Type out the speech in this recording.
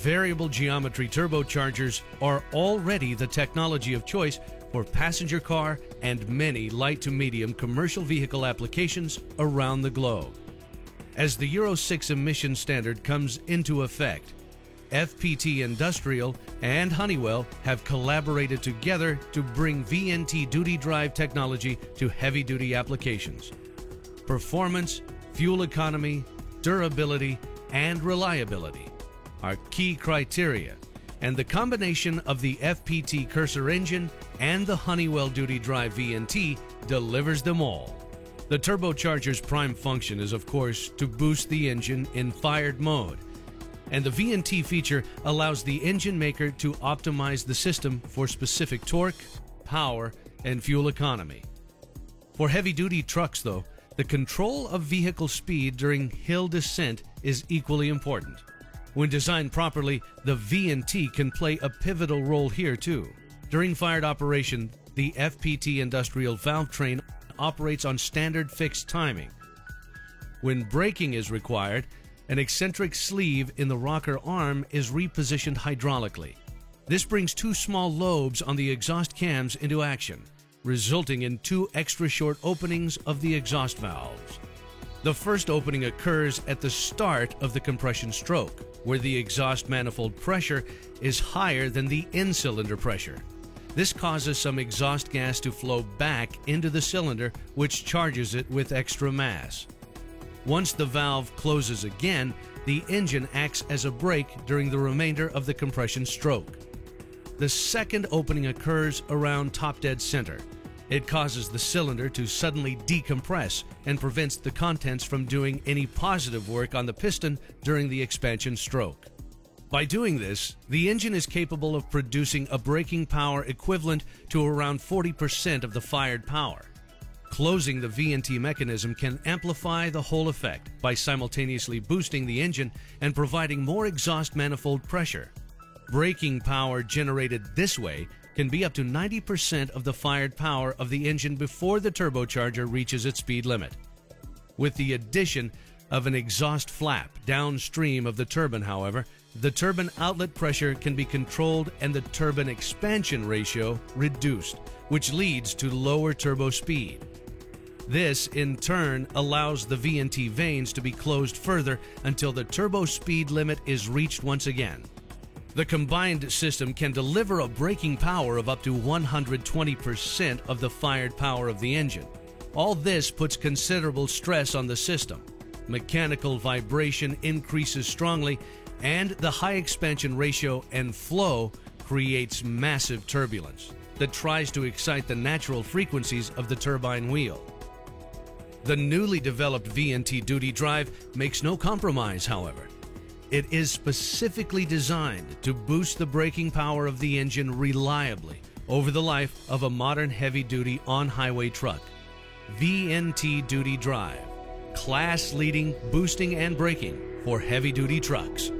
variable geometry turbochargers are already the technology of choice for passenger car and many light to medium commercial vehicle applications around the globe. As the Euro 6 emission standard comes into effect, FPT Industrial and Honeywell have collaborated together to bring VNT duty drive technology to heavy-duty applications. Performance, fuel economy, durability, and reliability are key criteria, and the combination of the FPT Cursor engine and the Honeywell Duty Drive VNT delivers them all. The turbocharger's prime function is, of course, to boost the engine in fired mode, and the VNT feature allows the engine maker to optimize the system for specific torque, power, and fuel economy. For heavy-duty trucks, though, the control of vehicle speed during hill descent is equally important. When designed properly, the VNT can play a pivotal role here too. During fired operation, the FPT Industrial valve train operates on standard fixed timing. When braking is required, an eccentric sleeve in the rocker arm is repositioned hydraulically. This brings two small lobes on the exhaust cams into action, resulting in two extra short openings of the exhaust valves. The first opening occurs at the start of the compression stroke, where the exhaust manifold pressure is higher than the in-cylinder pressure. This causes some exhaust gas to flow back into the cylinder, which charges it with extra mass. Once the valve closes again, the engine acts as a brake during the remainder of the compression stroke. The second opening occurs around top dead center. It causes the cylinder to suddenly decompress and prevents the contents from doing any positive work on the piston during the expansion stroke. By doing this, the engine is capable of producing a braking power equivalent to around 40% of the fired power. Closing the VNT mechanism can amplify the whole effect by simultaneously boosting the engine and providing more exhaust manifold pressure. Braking power generated this way can be up to 90% of the fired power of the engine before the turbocharger reaches its speed limit. With the addition of an exhaust flap downstream of the turbine, however, the turbine outlet pressure can be controlled and the turbine expansion ratio reduced, which leads to lower turbo speed. This, in turn, allows the VNT vanes to be closed further until the turbo speed limit is reached once again. The combined system can deliver a braking power of up to 120% of the fired power of the engine. All this puts considerable stress on the system. Mechanical vibration increases strongly, and the high expansion ratio and flow creates massive turbulence that tries to excite the natural frequencies of the turbine wheel. The newly developed VNT Duty Drive makes no compromise, however. It is specifically designed to boost the braking power of the engine reliably over the life of a modern heavy-duty on-highway truck. VNT Duty Drive, class-leading boosting and braking for heavy-duty trucks.